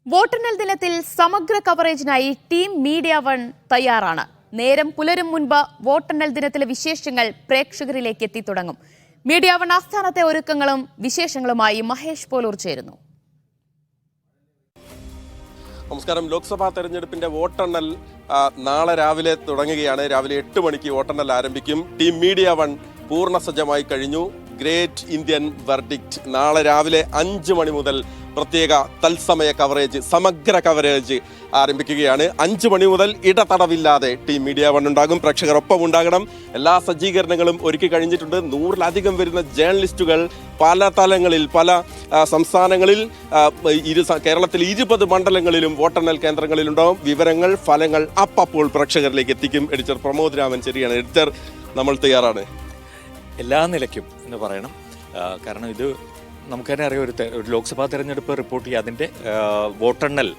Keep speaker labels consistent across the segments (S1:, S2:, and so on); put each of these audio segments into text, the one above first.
S1: വോട്ടെണ്ണൽ ദിനത്തിൽ സമഗ്ര കവറേജിനായി ടീം മീഡിയ വൺ തയ്യാറാണ്. നേരം പുലരും മുൻപ് വോട്ടെണ്ണൽ ദിനത്തിലെ വിശേഷങ്ങൾ പ്രേക്ഷകരിലേക്ക് എത്തിത്തുടങ്ങും. മീഡിയ വൺ ആസ്ഥാനത്തെ ഒരുക്കങ്ങളും വിശേഷങ്ങളുമായി മഹേഷ് പോലൂർ ചേരുന്നു.
S2: നമസ്കാരം. ലോക്സഭാ തെരഞ്ഞെടുപ്പിന്റെ വോട്ടെണ്ണൽ നാളെ രാവിലെ തുടങ്ങുകയാണ്. രാവിലെ 8 മണിക്ക് വോട്ടെണ്ണൽ ആരംഭിക്കും. ടീം മീഡിയ വൺ പൂർണ്ണ സജ്ജമായി കഴിഞ്ഞു. ഗ്രേറ്റ് ഇന്ത്യൻ വെർഡിക്റ്റ് നാളെ രാവിലെ 5 മണി മുതൽ പ്രത്യേക തത്സമയ കവറേജ്, സമഗ്ര കവറേജ് ആരംഭിക്കുകയാണ്. 5 മണി മുതൽ ഇടതടവില്ലാതെ ടീം മീഡിയ വൺ ഉണ്ടാകും. പ്രേക്ഷകരൊപ്പം ഉണ്ടാകണം. എല്ലാ സജ്ജീകരണങ്ങളും ഒരുക്കി കഴിഞ്ഞിട്ടുണ്ട്. 100-ലധികം വരുന്ന ജേർണലിസ്റ്റുകൾ പല തലങ്ങളിൽ, പല സംസ്ഥാനങ്ങളിൽ, കേരളത്തിൽ 20 മണ്ഡലങ്ങളിലും വോട്ടെണ്ണൽ കേന്ദ്രങ്ങളിലുണ്ടാവും. വിവരങ്ങൾ, ഫലങ്ങൾ അപ്പോൾ പ്രേക്ഷകരിലേക്ക് എത്തിക്കും. എഡിറ്റർ പ്രമോദ് രാമൻ ശരിയാണ്. എഡിറ്റർ, നമ്മൾ തയ്യാറാണ്
S3: എല്ലാ നിലയ്ക്കും എന്ന് പറയണം. കാരണം ഇത് നമുക്ക് തന്നെ അറിയാം, ഒരു ലോക്സഭാ തെരഞ്ഞെടുപ്പ് റിപ്പോർട്ട് ചെയ്യുക, അതിൻ്റെ വോട്ടെണ്ണൽ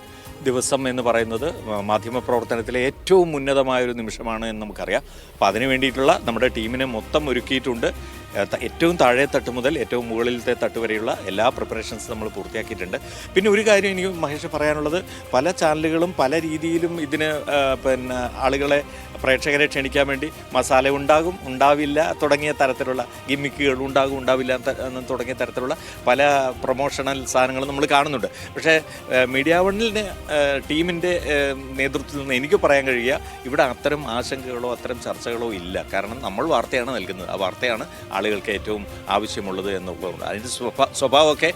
S3: ദിവസം എന്ന് പറയുന്നത് മാധ്യമപ്രവർത്തനത്തിലെ ഏറ്റവും ഉന്നതമായൊരു നിമിഷമാണ് എന്ന് നമുക്കറിയാം. അപ്പോൾ അതിന് വേണ്ടിയിട്ടുള്ള നമ്മുടെ ടീമിനെ മൊത്തം ഒരുക്കിയിട്ടുണ്ട്. ഏറ്റവും താഴെ തട്ട് മുതൽ ഏറ്റവും മുകളിലത്തെ തട്ട് വരെയുള്ള എല്ലാ പ്രിപ്പറേഷൻസ് നമ്മൾ പൂർത്തിയാക്കിയിട്ടുണ്ട്. പിന്നെ ഒരു കാര്യം എനിക്ക് മഹേഷ് പറയാനുള്ളത്, പല ചാനലുകളും പല രീതിയിലും ഇതിന് ആളുകളെ, പ്രേക്ഷകരെ ക്ഷണിക്കാൻ വേണ്ടി മസാല ഉണ്ടാകും, ഉണ്ടാവില്ല തുടങ്ങിയ തരത്തിലുള്ള ഗിമ്മിക്കുകൾ ഉണ്ടാകും, ഉണ്ടാവില്ല തുടങ്ങിയ തരത്തിലുള്ള പല പ്രൊമോഷണൽ സാധനങ്ങളും നമ്മൾ കാണുന്നുണ്ട്. പക്ഷേ മീഡിയ വണ്ണിൻ്റെ ടീമിൻ്റെ നേതൃത്വത്തിൽ നിന്ന് എനിക്ക് പറയാൻ കഴിയുക, ഇവിടെ അത്തരം ആശങ്കകളോ അത്തരം ചർച്ചകളോ ഇല്ല. കാരണം നമ്മൾ വാർത്തയാണ് നൽകുന്നത്. ആ വാർത്തയാണ് ആളുകൾക്ക് ഏറ്റവും ആവശ്യമുള്ളത് എന്നുള്ളതുകൊണ്ട് അതിൻ്റെ സ്വഭാവമൊക്കെ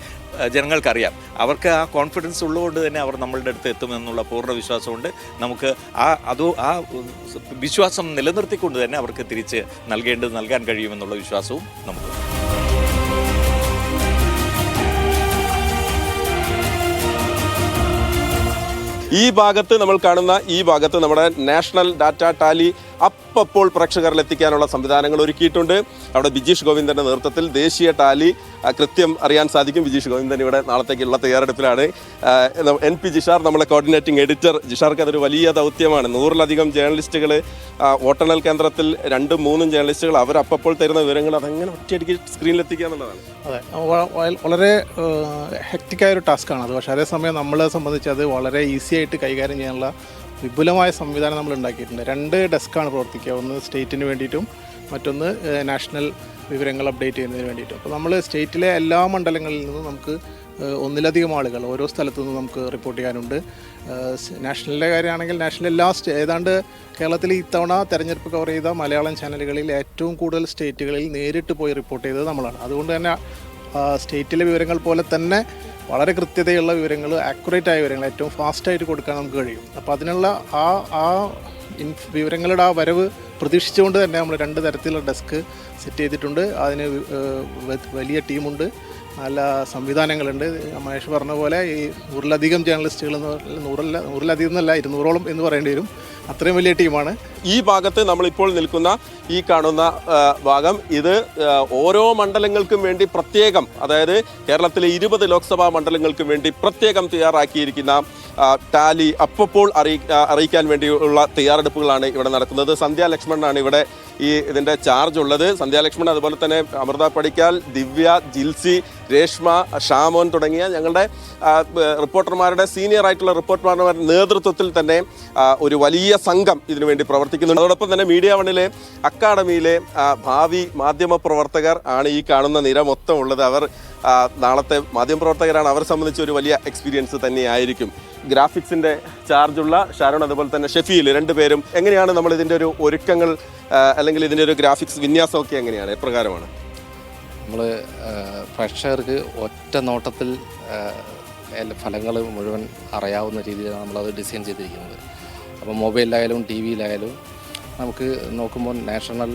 S3: ജനങ്ങൾക്കറിയാം. അവർക്ക് ആ കോൺഫിഡൻസ് ഉള്ളതുകൊണ്ട് തന്നെ അവർ നമ്മളുടെ അടുത്ത് എത്തുമെന്നുള്ള പൂർണ്ണ വിശ്വാസമുണ്ട്. നമുക്ക് ആ വിശ്വാസം നിലനിർത്തിക്കൊണ്ട് തന്നെ അവർക്ക് തിരിച്ച് നൽകാൻ കഴിയുമെന്നുള്ള വിശ്വാസവും നമുക്ക്.
S2: ഈ ഭാഗത്ത് നമ്മൾ കാണുന്ന ഈ ഭാഗത്ത് നമ്മുടെ നാഷണൽ ഡാറ്റ ടാലി അപ്പോൾ പ്രേക്ഷകരിലെത്തിക്കാനുള്ള സംവിധാനങ്ങൾ ഒരുക്കിയിട്ടുണ്ട്. അവിടെ ബിജീഷ് ഗോവിന്ദന്റെ നേതൃത്വത്തിൽ ദേശീയ ടാലി കൃത്യം അറിയാൻ സാധിക്കും. ബിജീഷ് ഗോവിന്ദൻ ഇവിടെ നാളത്തേക്കുള്ള തയ്യാറെടുപ്പിലാണ്. NP ജിഷാർ, നമ്മളെ കോർഡിനേറ്റിംഗ് എഡിറ്റർ. ജിഷാർക്ക് അതൊരു വലിയ ദൗത്യമാണ്. 100-ലധികം ജേർണലിസ്റ്റുകൾ വോട്ടെണ്ണൽ കേന്ദ്രത്തിൽ, 2-3 ജേർണലിസ്റ്റുകൾ അവരപ്പോൾ തരുന്ന വിവരങ്ങൾ അതെങ്ങനെ ഒറ്റയടിക്ക് സ്ക്രീനിലെത്തിക്കുക എന്നുള്ളതാണ്.
S4: അതെ, വളരെ ഹെക്റ്റിക്കായൊരു ടാസ്ക്കാണ് അത്. പക്ഷേ അതേസമയം നമ്മളെ സംബന്ധിച്ച് അത് വളരെ ഈസി ആയിട്ട് കൈകാര്യം ചെയ്യാനുള്ള വിപുലമായ സംവിധാനം നമ്മൾ ഉണ്ടാക്കിയിട്ടുണ്ട്. 2 ഡെസ്ക്കാണ് പ്രവർത്തിക്കുക. ഒന്ന് സ്റ്റേറ്റിന് വേണ്ടിയിട്ടും മറ്റൊന്ന് നാഷണൽ വിവരങ്ങൾ അപ്ഡേറ്റ് ചെയ്യുന്നതിന് വേണ്ടിയിട്ടും. അപ്പോൾ നമ്മൾ സ്റ്റേറ്റിലെ എല്ലാ മണ്ഡലങ്ങളിൽ നിന്നും നമുക്ക് 1-ലധികം ആളുകൾ ഓരോ സ്ഥലത്തു നിന്നും നമുക്ക് റിപ്പോർട്ട് ചെയ്യാനുണ്ട്. നാഷണലിൻ്റെ കാര്യമാണെങ്കിൽ നാഷണൽ ഏതാണ്ട് കേരളത്തിൽ ഇത്തവണ തെരഞ്ഞെടുപ്പ് കവർ ചെയ്ത മലയാളം ചാനലുകളിൽ ഏറ്റവും കൂടുതൽ സ്റ്റേറ്റുകളിൽ നേരിട്ട് പോയി റിപ്പോർട്ട് ചെയ്തത് നമ്മളാണ്. അതുകൊണ്ട് തന്നെ സ്റ്റേറ്റിലെ വിവരങ്ങൾ പോലെ തന്നെ വളരെ കൃത്യതയുള്ള വിവരങ്ങൾ, ആക്യുറേറ്റ് ആയ വിവരങ്ങൾ ഏറ്റവും ഫാസ്റ്റായിട്ട് കൊടുക്കാൻ നമുക്ക് കഴിയും. അപ്പോൾ അതിനുള്ള ആ വിവരങ്ങളുടെ ആ വരവ് പ്രതീക്ഷിച്ചുകൊണ്ട് തന്നെ നമ്മൾ 2 തരത്തിലുള്ള ഡെസ്ക് സെറ്റ് ചെയ്തിട്ടുണ്ട്. അതിന് വലിയ ടീമുണ്ട്, നല്ല സംവിധാനങ്ങളുണ്ട്. മഹേഷ് പറഞ്ഞ പോലെ ഈ 100-ലധികം ജേർണലിസ്റ്റുകൾ, 100-ലധികം എന്നല്ല 200ഓളം എന്ന് പറയേണ്ടി വരും. അത്രയും വലിയ ടീമാണ്.
S2: ഈ ഭാഗത്ത് നമ്മളിപ്പോൾ നിൽക്കുന്ന ഈ കാണുന്ന ഭാഗം, ഇത് ഓരോ മണ്ഡലങ്ങൾക്കും വേണ്ടി പ്രത്യേകം, അതായത് കേരളത്തിലെ 20 ലോക്സഭാ മണ്ഡലങ്ങൾക്കും വേണ്ടി പ്രത്യേകം തയ്യാറാക്കിയിരിക്കുന്ന ടാലി അപ്പോൾ അറിയിക്കാൻ വേണ്ടിയുള്ള തയ്യാറെടുപ്പുകളാണ് ഇവിടെ നടക്കുന്നത്. സന്ധ്യ ലക്ഷ്മണനാണ് ഇവിടെ ഇതിൻ്റെ ചാർജ് ഉള്ളത്. സന്ധ്യ ലക്ഷ്മൺ, അതുപോലെ തന്നെ അമൃത പടിക്കാൽ, ദിവ്യ, ജിൽസി, രേഷ്മ, ഷാമോൻ തുടങ്ങിയ ഞങ്ങളുടെ റിപ്പോർട്ടർമാരുടെ, സീനിയർ ആയിട്ടുള്ള റിപ്പോർട്ടർമാരുടെ നേതൃത്വത്തിൽ തന്നെ ഒരു വലിയ സംഘം ഇതിനുവേണ്ടി പ്രവർത്തിക്കുന്നുണ്ട്. അതോടൊപ്പം തന്നെ മീഡിയ വണ്ണിലെ അക്കാഡമിയിലെ ഭാവി മാധ്യമപ്രവർത്തകർ ആണ് ഈ കാണുന്ന നിര മൊത്തം ഉള്ളത്. അവർ നാളത്തെ മാധ്യമപ്രവർത്തകരാണ്. അവരെ സംബന്ധിച്ച് ഒരു വലിയ എക്സ്പീരിയൻസ് തന്നെയായിരിക്കും. ഗ്രാഫിക്സിൻ്റെ ചാർജുള്ള ഷാരോൺ, അതുപോലെ തന്നെ ഷെഫീൽ, 2 പേരും. എങ്ങനെയാണ് നമ്മൾ ഇതിൻ്റെ ഒരു ഒരുക്കങ്ങൾ, അല്ലെങ്കിൽ ഇതിൻ്റെ ഒരു ഗ്രാഫിക്സ് വിന്യാസമൊക്കെ എങ്ങനെയാണ്, എപ്രകാരമാണ്?
S5: നമ്മൾ പ്രേക്ഷകർക്ക് ഒറ്റ നോട്ടത്തിൽ ഫലങ്ങൾ മുഴുവൻ അറിയാവുന്ന രീതിയിലാണ് നമ്മളത് ഡിസൈൻ ചെയ്തിരിക്കുന്നത്. അപ്പോൾ മൊബൈലിലായാലും TV-യിലായാലും നമുക്ക് നോക്കുമ്പോൾ നാഷണൽ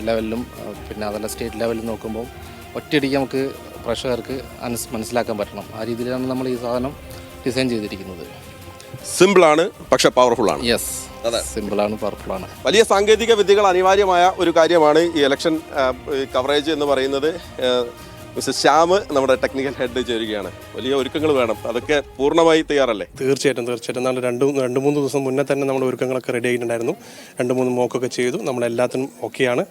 S5: ലെവലിലും പിന്നെ അതല്ല സ്റ്റേറ്റ് ലെവലിലും നോക്കുമ്പോൾ ഒറ്റയടിക്ക് നമുക്ക് പ്രേക്ഷകർക്ക് മനസ്സിലാക്കാൻ പറ്റണം. ആ രീതിയിലാണ് നമ്മൾ ഈ സാധനം ഡിസൈൻ ചെയ്തിരിക്കുന്നത്.
S2: സിമ്പിളാണ്, പക്ഷെ പവർഫുൾ ആണ്.
S5: യെസ്, സിമ്പിളാണ്, പവർഫുള്ളാണ്.
S2: വലിയ സാങ്കേതിക വിദ്യകൾ അനിവാര്യമായ ഒരു കാര്യമാണ് ഈ ഇലക്ഷൻ കവറേജ് എന്ന് പറയുന്നത്. മിസ്റ്റർ ശ്യാം, നമ്മുടെ ടെക്നിക്കൽ ഹെഡ് ചേരുകയാണ്. വലിയ ഒരുക്കങ്ങൾ വേണം, അതൊക്കെ പൂർണ്ണമായി തയ്യാറല്ലേ?
S6: തീർച്ചയായിട്ടും. നമ്മൾ 2-3 ദിവസം മുന്നേ തന്നെ നമ്മൾ ഒരുക്കങ്ങളൊക്കെ റെഡി ആയിട്ടുണ്ടായിരുന്നു. 2-3 മോക്കൊക്കെ ചെയ്തു. നമ്മളെല്ലാത്തിനും ഓക്കെയാണ്.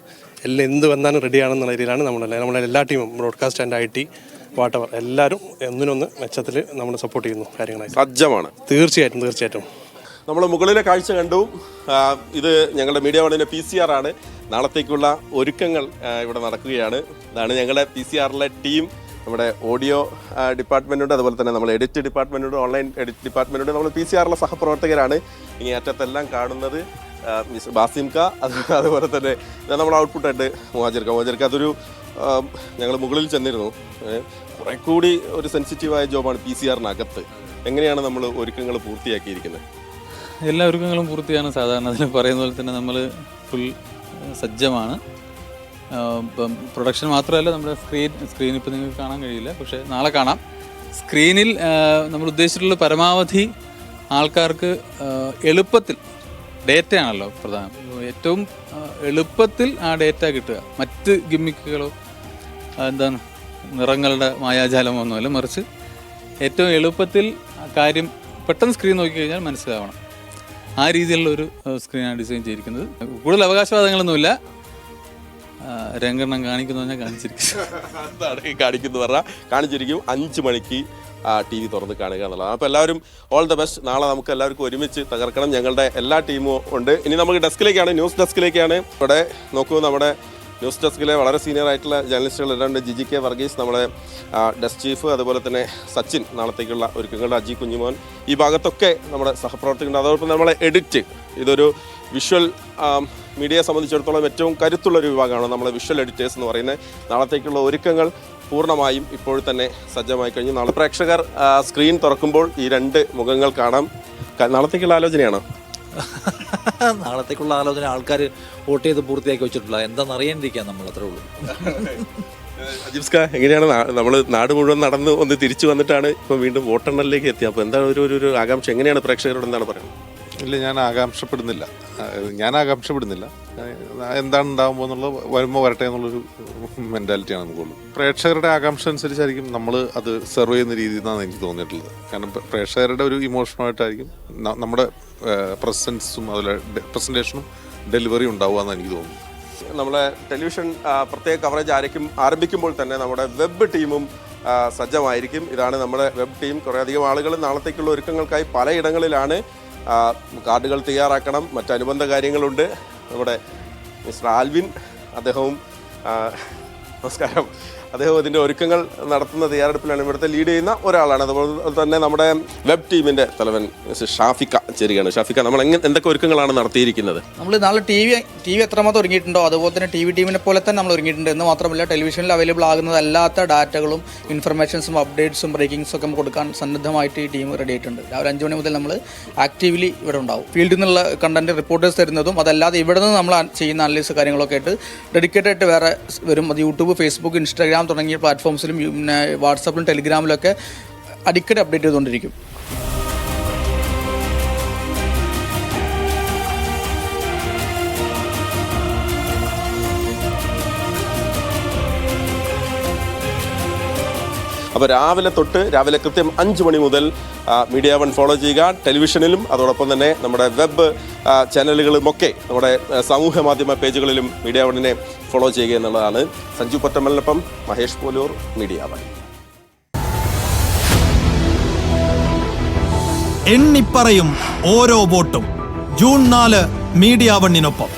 S6: എന്ത് വന്നാലും റെഡിയാണെന്നുള്ള രീതിയിലാണ് നമ്മളെല്ലാ ടീമും, ബ്രോഡ്കാസ്റ്റ് ആൻഡ് IT വാട്ടവർ എല്ലാവരും ഒന്നിനൊന്ന് മെച്ചത്തിൽ നമ്മൾ സപ്പോർട്ട് ചെയ്യുന്നു കാര്യങ്ങളായി.
S2: സജ്ജമാണ്.
S6: തീർച്ചയായിട്ടും.
S2: നമ്മൾ മുകളിലെ കാഴ്ച കണ്ടു. ഇത് ഞങ്ങളുടെ മീഡിയ വണ്ണിൻ്റെ PCR ആണ്. നാളത്തേക്കുള്ള ഒരുക്കങ്ങൾ ഇവിടെ നടക്കുകയാണ്. ഇതാണ് ഞങ്ങളുടെ PCRലെ ടീം. നമ്മുടെ ഓഡിയോ ഡിപ്പാർട്ട്മെൻറ്റുണ്ട്, അതുപോലെ തന്നെ നമ്മൾ എഡിറ്റ് ഡിപ്പാർട്ട്മെൻറ്റുണ്ട്, ഓൺലൈൻ എഡിറ്റ് ഡിപ്പാർട്ട്മെൻറ്റുണ്ട്. നമ്മൾ PCRലെ സഹപ്രവർത്തകരാണ്. ഇനി അറ്റത്തെല്ലാം കാണുന്നത് മിസ്റ്റർ ബാസിംക, അതുപോലെ തന്നെ നമ്മൾ ഔട്ട്പുട്ട് ഉണ്ട് മോജർക്ക. അതൊരു ഞങ്ങൾ മുകളിൽ ചെന്നിരുന്നു. കുറെ കൂടി ഒരു സെൻസിറ്റീവായ ജോബാണ് PCRനകത്ത്. എങ്ങനെയാണ് നമ്മൾ ഒരുക്കങ്ങൾ പൂർത്തിയാക്കിയിരിക്കുന്നത്?
S7: എല്ലാ ഒരുക്കങ്ങളും പൂർത്തിയാണ്. സാധാരണ അതിൽ പറയുന്ന പോലെ തന്നെ നമ്മൾ ഫുൾ സജ്ജമാണ്. ഇപ്പം പ്രൊഡക്ഷൻ മാത്രമല്ല, നമ്മുടെ സ്ക്രീൻ ഇപ്പോൾ നിങ്ങൾക്ക് കാണാൻ കഴിയില്ല, പക്ഷേ നാളെ കാണാം. സ്ക്രീനിൽ നമ്മൾ ഉദ്ദേശിച്ചിട്ടുള്ള പരമാവധി ആൾക്കാർക്ക് എളുപ്പത്തിൽ, ഡേറ്റയാണല്ലോ പ്രധാനം, ഏറ്റവും എളുപ്പത്തിൽ ആ ഡേറ്റ കിട്ടുക. മറ്റ് ഗിമ്മിക്കുകളോ എന്താണ് നിറങ്ങളുടെ മായാജാലമൊന്നുമല്ല, മറിച്ച് ഏറ്റവും എളുപ്പത്തിൽ കാര്യം പെട്ടെന്ന് സ്ക്രീൻ നോക്കിക്കഴിഞ്ഞാൽ മനസ്സിലാവണം. ആ രീതിയിലുള്ള ഒരു സ്ക്രീനാണ് ഡിസൈൻ ചെയ്തിരിക്കുന്നത്. കൂടുതൽ അവകാശവാദങ്ങളൊന്നുമില്ല. രംഗെണ്ണം കാണിക്കുന്നു പറഞ്ഞാൽ
S2: കാണിച്ചിരിക്കും. 5 മണിക്ക് TV തുറന്ന് കാണുക എന്നുള്ളതാണ്. അപ്പോൾ എല്ലാവരും ഓൾ ദ ബെസ്റ്റ്. നാളെ നമുക്ക് എല്ലാവർക്കും ഒരുമിച്ച് തകർക്കണം. ഞങ്ങളുടെ എല്ലാ ടീമും ഉണ്ട്. ഇനി നമുക്ക് ഡെസ്കിലേക്കാണ്, ന്യൂസ് ഡെസ്കിലേക്കാണ്. ഇവിടെ നോക്കൂ, നമ്മുടെ ന്യൂസ് ഡെസ്കിലെ വളരെ സീനിയർ ആയിട്ടുള്ള ജേർണലിസ്റ്റുകൾ എല്ലാം GK വർഗീസ്, നമ്മുടെ ഡെസ്ക് ചീഫ്, അതുപോലെ തന്നെ സച്ചിൻ, നാളത്തേക്കുള്ള ഒരുക്കങ്ങളുടെ അജി കുഞ്ഞുമോൻ, ഈ ഭാഗത്തൊക്കെ നമ്മുടെ സഹപ്രവർത്തകരുണ്ട്. അതോടൊപ്പം നമ്മളെ എഡിറ്റ്, ഇതൊരു വിഷ്വൽ മീഡിയയെ സംബന്ധിച്ചിടത്തോളം ഏറ്റവും കരുത്തുള്ളൊരു വിഭാഗമാണ് നമ്മളെ വിഷ്വൽ എഡിറ്റേഴ്സ് എന്ന് പറയുന്നത്. നാളത്തേക്കുള്ള ഒരുക്കങ്ങൾ പൂർണ്ണമായും ഇപ്പോൾ തന്നെ സജ്ജമായി കഴിഞ്ഞു. നാളെ പ്രേക്ഷകർ സ്ക്രീൻ തുറക്കുമ്പോൾ ഈ 2 മുഖങ്ങൾ കാണാം. നാളത്തേക്കുള്ള ആലോചനയാണോ?
S8: നാളത്തേക്കുള്ള ആലോചന ആൾക്കാർ വോട്ട് ചെയ്ത് പൂർത്തിയാക്കി വെച്ചിട്ടുള്ള എന്താണെന്ന് അറിയാണ്ടിരിക്കാൻ നമ്മൾ അത്രേ ഉള്ളൂ.
S2: അജിബ്സ്ക, എങ്ങനെയാണ് നമ്മൾ നാട് മുഴുവൻ നടന്ന് ഒന്ന് തിരിച്ചു വന്നിട്ടാണ് ഇപ്പോൾ വീണ്ടും വോട്ടെണ്ണലിലേക്ക് എത്തിയത്. അപ്പോൾ എന്താണ് ഒരു ആകാംക്ഷ? എങ്ങനെയാണ് പ്രേക്ഷകരോട് എന്താണ് പറയുന്നത്?
S9: ഇല്ല, ഞാൻ ആകാംക്ഷപ്പെടുന്നില്ല. എന്താണ് ഉണ്ടാകുമ്പോൾ എന്നുള്ളത് വരുമ്പോൾ വരട്ടെ എന്നുള്ളൊരു മെൻറ്റാലിറ്റിയാണ് നമുക്കുള്ളൂ. പ്രേക്ഷകരുടെ ആകാംക്ഷ അനുസരിച്ചായിരിക്കും നമ്മൾ അത് സെർവ് ചെയ്യുന്ന രീതി എന്നാണ് എനിക്ക് തോന്നിയിട്ടുള്ളത്. കാരണം പ്രേക്ഷകരുടെ ഒരു ഇമോഷനുമായിട്ടായിരിക്കും നമ്മുടെ പ്രസൻസും അതുപോലെ പ്രസൻറ്റേഷനും ഡെലിവറി ഉണ്ടാവുക എന്ന് എനിക്ക് തോന്നുന്നു.
S2: നമ്മുടെ ടെലിവിഷൻ പ്രത്യേക കവറേജ് ആരംഭിക്കുമ്പോൾ തന്നെ നമ്മുടെ വെബ് ടീമും സജ്ജമായിരിക്കും. ഇതാണ് നമ്മുടെ വെബ് ടീം. കുറേയധികം ആളുകൾ നാളത്തേക്കുള്ള ഒരുക്കങ്ങൾക്കായി പലയിടങ്ങളിലാണ്. കാർഡുകൾ തയ്യാറാക്കണം, മറ്റനുബന്ധ കാര്യങ്ങളുണ്ട്. നമ്മുടെ മിസ്റ്റർ ആൽവിൻ, അദ്ദേഹവും നമസ്കാരം, അദ്ദേഹം ഇതിൻ്റെ ഒരുക്കങ്ങൾ നടത്തുന്ന തയ്യാറെടുപ്പിലാണ്. ഇവിടുത്തെ ലീഡ് ചെയ്യുന്ന ഒരാളാണ്. അതുപോലെ തന്നെ നമ്മുടെ വെബ് ടീമിൻ്റെ തലവൻ മിസ്റ്റർ ഷാഫിക്ക ചേരുകയാണ്. ഷാഫിക്ക, നമ്മൾ എന്തൊക്കെ ഒരുക്കങ്ങളാണ് നടത്തിയിരിക്കുന്നത്?
S10: നമ്മൾ നാളെ ടി വി എത്രമാത്രം ഒരുങ്ങിയിട്ടുണ്ടോ അതുപോലെ തന്നെ TV ടീമിനെ പോലെ തന്നെ നമ്മൾ ഒരുങ്ങിയിട്ടുണ്ട്. എന്ന് മാത്രമല്ല, ടെലിവിഷനിൽ അവൈലബിൾ ആകുന്നതല്ലാത്ത ഡാറ്റകളും ഇൻഫർമേഷൻസും അപ്ഡേറ്റ്സും ബ്രേക്കിങ്സും ഒക്കെ കൊടുക്കാൻ സന്നദ്ധമായിട്ട് ഈ ടീം റെഡി ആയിട്ടുണ്ട്. രാവിലെ 5 മണി മുതൽ നമ്മൾ ആക്റ്റീവ്ലി ഇവിടെ ഉണ്ടാവും. ഫീൽഡിൽ നിന്നുള്ള കണ്ടന്റ് റിപ്പോർട്ടേഴ്സ് തരുന്നതും അതല്ലാതെ ഇവിടെ നിന്ന് നമ്മൾ ചെയ്യുന്ന അനലൈസ് കാര്യങ്ങളൊക്കെ ആയിട്ട് ഡെഡിക്കേറ്റഡ് ആയിട്ട് വേറെ വരും. അത് യൂട്യൂബ്, ഫേസ്ബുക്ക്, ഇൻസ്റ്റാഗ്രാം തുടങ്ങിയ പ്ലാറ്റ്ഫോംസിലും പിന്നെ വാട്സാപ്പിലും ടെലിഗ്രാമിലൊക്കെ അടിക്കടി അപ്ഡേറ്റ് ചെയ്തുകൊണ്ടിരിക്കും.
S2: അപ്പോൾ രാവിലെ കൃത്യം 5 മണി മുതൽ മീഡിയ വൺ ഫോളോ ചെയ്യുക. ടെലിവിഷനിലും അതോടൊപ്പം തന്നെ നമ്മുടെ വെബ് ചാനലുകളുമൊക്കെ നമ്മുടെ സമൂഹ മാധ്യമ പേജുകളിലും മീഡിയ വണ്ണിനെ ഫോളോ ചെയ്യുക എന്നുള്ളതാണ്. സഞ്ജു പൊറ്റമ്മലിനൊപ്പം മഹേഷ് പോലൂർ, മീഡിയ വൺ.
S11: എണ്ണിപ്പറയും ഓരോ വോട്ടും. June 4 media വണ്ണിനൊപ്പം.